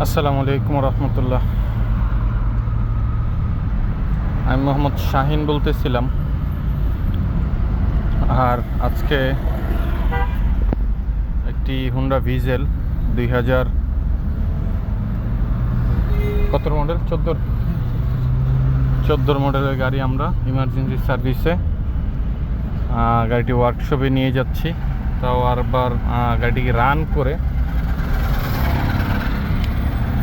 আসসালামু আলাইকুম রহমতুল্লাহ। আমি মোহাম্মদ শাহিন বলতেছিলাম। আর আজকে একটি হুন্ডা ভিজেল 2000 কত মডেল 14 মডেলের গাড়ি আমরা ইমার্জেন্সি সার্ভিসে গাড়িটি ওয়ার্কশপে নিয়ে যাচ্ছি। তাও আরবার গাড়িটিকে রান করে।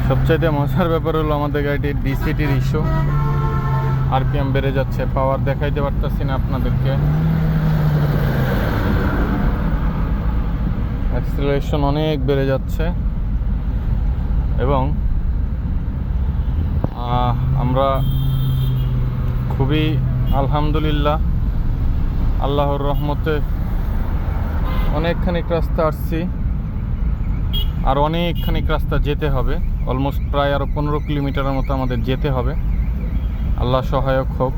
সবচাইতে মজার ব্যাপার হলো আমাদের গাড়িটির ডিসিটির ইস্যু। আরপিএম বেড়ে যাচ্ছে, পাওয়ার দেখাইতে পারতেছি না আপনাদেরকে। অ্যাক্সিলারেশন অনেক বেড়ে যাচ্ছে এবং আমরা খুবই আলহামদুলিল্লাহ আল্লাহর রহমতে অনেকখানি রাস্তা আসছি, আর অনেকখানি রাস্তা যেতে হবে। অলমোস্ট প্রায় আরও 15 কিলোমিটারের মতো আমাদের যেতে হবে। আল্লাহ সহায়ক হোক।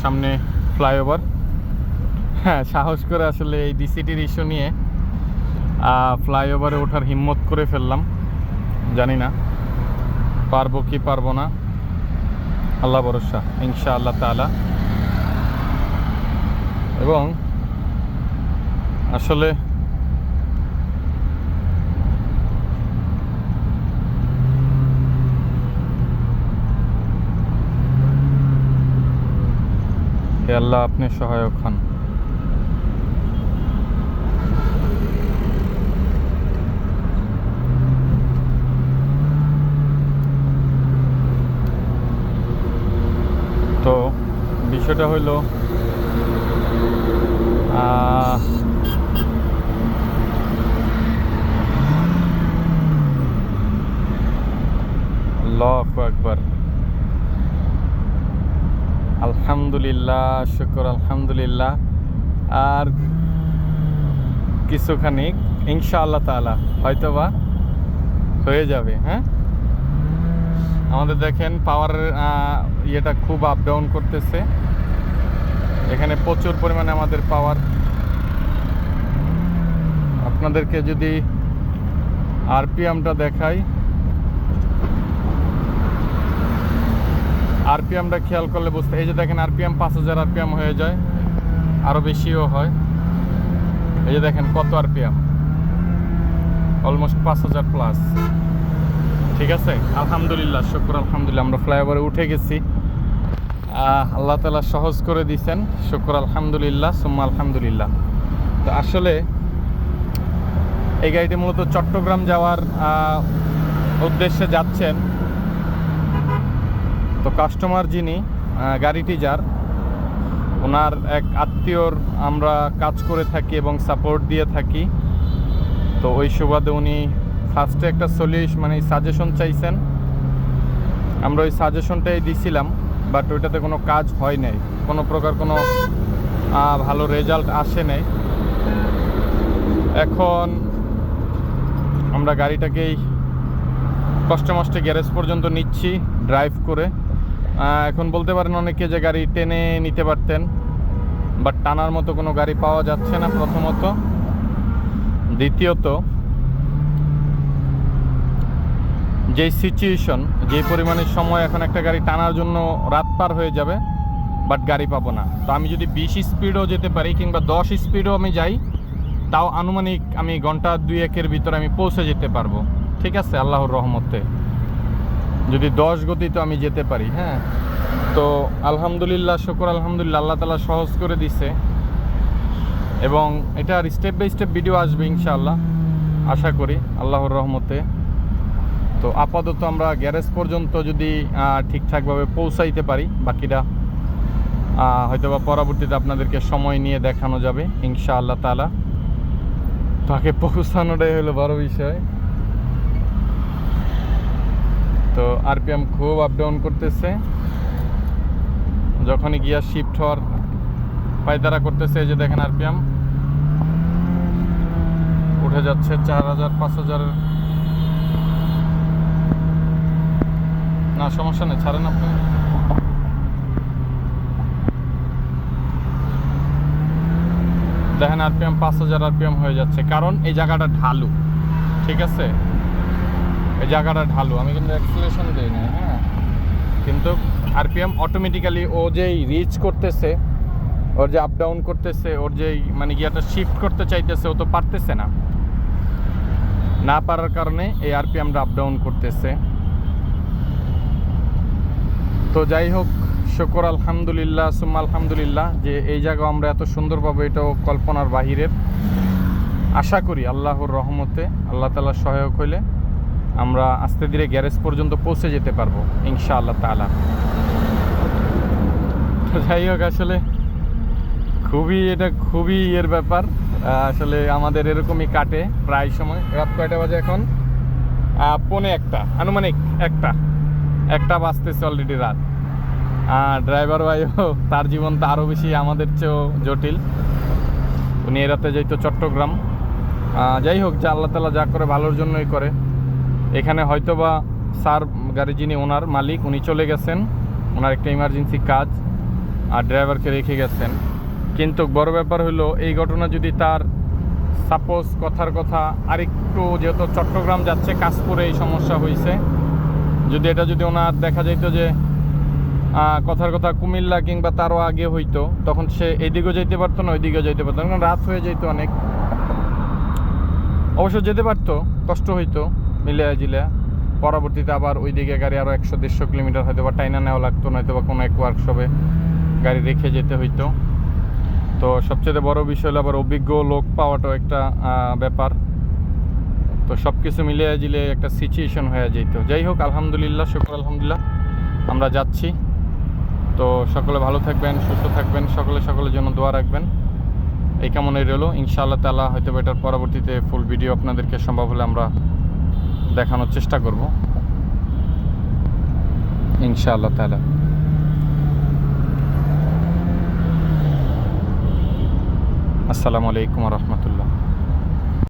সামনে ফ্লাইওভার। হ্যাঁ, সাহস করে আসলে এই ডিসিটির ইস্যু নিয়ে ফ্লাইওভারে ওঠার হিম্মত করে ফেললাম। জানি না পারবো কি পারবো না, আল্লাহ ভরসা ইনশাআল্লাহ তাআলা। এবং আসলে হে আল্লাহ, আপনি সহায়ক হন। তো বিষয়টা হইল আল্লাহু আকবার, আলহামদুলিল্লাহ, শুকর আলহামদুলিল্লাহ। আর কিছুখানি ইনশাআল্লাহ তাআলা হয়তোবা হয়ে যাবে। হ্যাঁ, আমাদের দেখেন পাওয়ারের ইয়েটা খুব আপ ডাউন করতেছে। এখানে প্রচুর পরিমাণে আমাদের পাওয়ার। আপনাদেরকে যদি আরপিএমটা দেখাই, আরপিএমটা খেয়াল করলে বুঝতে, এই যে দেখেন আরপিএম 5000 আরপিএম হয়ে যায়, আরও বেশিও হয়। এই যে দেখেন কত আরপিএম, অলমোস্ট 5000 প্লাস। ঠিক আছে, আলহামদুলিল্লাহ, শুকর আলহামদুলিল্লাহ। আমরা ফ্লাইওভারে উঠে গেছি, আল্লাহ তাআলা সহজ করে দিয়েছেন। শুকর আলহামদুলিল্লাহ, সুম্মা আলহামদুলিল্লাহ। তো আসলে এই গাড়িটি মূলত চট্টগ্রাম যাওয়ার উদ্দেশ্যে যাচ্ছেন। তো কাস্টমার যিনি, গাড়িটি যার, ওনার এক আত্মীয়র আমরা কাজ করে থাকি এবং সাপোর্ট দিয়ে থাকি। তো ওই সুবাদে উনি ফার্স্টে একটা সাজেশন চাইছেন। আমরা ওই সাজেশনটাই দিছিলাম, বাট ওইটাতে কোনো কাজ হয় নাই, কোনো প্রকার কোনো ভালো রেজাল্ট আসে নাই। এখন আমরা গাড়িটাকেই কষ্টে মষ্টে গ্যারেজ পর্যন্ত নিচ্ছি ড্রাইভ করে। এখন বলতে পারেন অনেকে যে গাড়ি টেনে নিতে পারতেন, বাট টানার মতো কোনো গাড়ি পাওয়া যাচ্ছে না প্রথমত। দ্বিতীয়ত, যেই সিচুয়েশন, যে পরিমাণে সময় এখন একটা গাড়ি টানার জন্য রাত পার হয়ে যাবে, বাট গাড়ি পাবো না। তো আমি যদি 20 স্পিডও যেতে পারি কিংবা 10 স্পিডও আমি যাই, তাও আনুমানিক আমি ঘন্টা 2-1-এর ভিতরে আমি পৌঁছে যেতে পারবো। ঠিক আছে, আল্লাহর রহমতে যদি 10 গতিতে আমি যেতে পারি। হ্যাঁ, তো আলহামদুলিল্লাহ, শুকর আলহামদুলিল্লাহ, আল্লাহ তাআলা সহজ করে দিছে। এবং এটার স্টেপ বাই স্টেপ ভিডিও আসবে ইনশাআল্লাহ, আশা করি আল্লাহর রহমতে। তো আপাতত আমরা গ্যারেজ পর্যন্ত যদি ঠিকঠাকভাবে পৌঁছাইতে পারি, বাকিটা হয়তোবা পরবর্তীতে আপনাদেরকে সময় নিয়ে দেখানো যাবে ইনশাআল্লাহ তাআলা। তাকে পৌঁছানোটাই হলো বড় বিষয়। তো আরপিএম খুব আপ ডাউন করতেছে, যখনই গিয়ার শিফট হওয়ার পায়তারা করতেছে। এই যে দেখেন আরপিএম উঠে যাচ্ছে 4000 5000। না, সমস্যা নেই, ছাড়েন আপনি। দেখেন আরপিএম 5000 আরপিএম হয়ে যাচ্ছে, কারণ এই জায়গাটা ঢালু। ঠিক আছে, এই জায়গাটা ঢালু, আমি কিন্তু অ্যাক্সিলারেশন দিই না, হ্যাঁ, কিন্তু আরপিএম অটোমেটিক্যালি ও যেই রিচ করতেছে, ওর যে আপ ডাউন করতেছে, ওর যেই মানে গিয়ারটা শিফট করতে চাইতেছে, ও তো পারতেছে না, না পারার কারণে এই আরপিএমটা আপ ডাউন করতেছে। তো যাই হোক, শুকর আলহামদুলিল্লাহ সুম্মা আলহামদুলিল্লাহ যে এই জায়গা আমরা এত সুন্দর পাবো, এটাও কল্পনার বাহিরের। আশা করি আল্লাহর রহমতে, আল্লাহ তাআলা সহায়ক হইলে আমরা আস্তে ধীরে গ্যারেজ পর্যন্ত পৌঁছে যেতে পারবো ইনশাআল্লাহ তাআলা। তো যাই হোক, আসলে এটা খুবই এর ব্যাপার। আসলে আমাদের এরকমই কাটে প্রায় সময়। রাত কয়টা বাজে এখন? 1:45 আনুমানিক, একটা বাজতেছে অলরেডি রাত। ড্রাইভার ভাইও তার জীবনটা আরও বেশি আমাদের চেয়েও জটিল। উনি এ রাতে যাইতো চট্টগ্রাম। যাই হোক, যা আল্লাহ তাআলা যা করে ভালোর জন্যই করে। এখানে হয়তোবা স্যার গাড়ি যিনি ওনার মালিক, উনি চলে গেছেন, ওনার একটা ইমার্জেন্সি কাজ, আর ড্রাইভারকে রেখে গেছেন। কিন্তু বড় ব্যাপার হলো, এই ঘটনা যদি তার সাপোজ কথার কথা আরেকটু, যেহেতু চট্টগ্রাম যাচ্ছে কাজ করে এই সমস্যা হয়েছে, যদি এটা যদি ওনার দেখা যাইতো যে কথার কথা কুমিল্লা কিংবা তারও আগে হইতো, তখন সে এইদিকেও যেতে পারতো না, ওইদিকেও যেতে পারতো না, কারণ রাত হয়ে যেত অনেক। অবশ্য যেতে পারতো, কষ্ট হইতো মিলিয়া জিলিয়া। পরবর্তীতে আবার ওইদিকে গাড়ি আরও 100-150 কিলোমিটার হয়তো বা টাইনা নেওয়া লাগতো, নয়তো বা কোনো এক ওয়ার্কশপে গাড়ি রেখে যেতে হইতো। তো সবচেয়ে বড় বিষয় হলো আবার অভিজ্ঞ লোক পাওয়াটাও একটা ব্যাপার। তো সব কিছু মিলিয়ে জিলিয়ে একটা সিচুয়েশন হয়ে যেত। যাই হোক, আলহামদুলিল্লাহ, শুকর আলহামদুলিল্লাহ আমরা যাচ্ছি। তো সকলে ভালো থাকবেন, সুস্থ থাকবেন, সকলের জন্য দোয়া রাখবেন, এই কামনাই রইল। ইনশাআল্লাহ তাআলা হয়তো এটার পরবর্তীতে ফুল ভিডিও আপনাদেরকে সম্ভব হলে আমরা দেখানোর চেষ্টা করব ইনশাআল্লাহ তাআলা। আসসালামু আলাইকুম ওয়া রাহমাতুল্লাহ।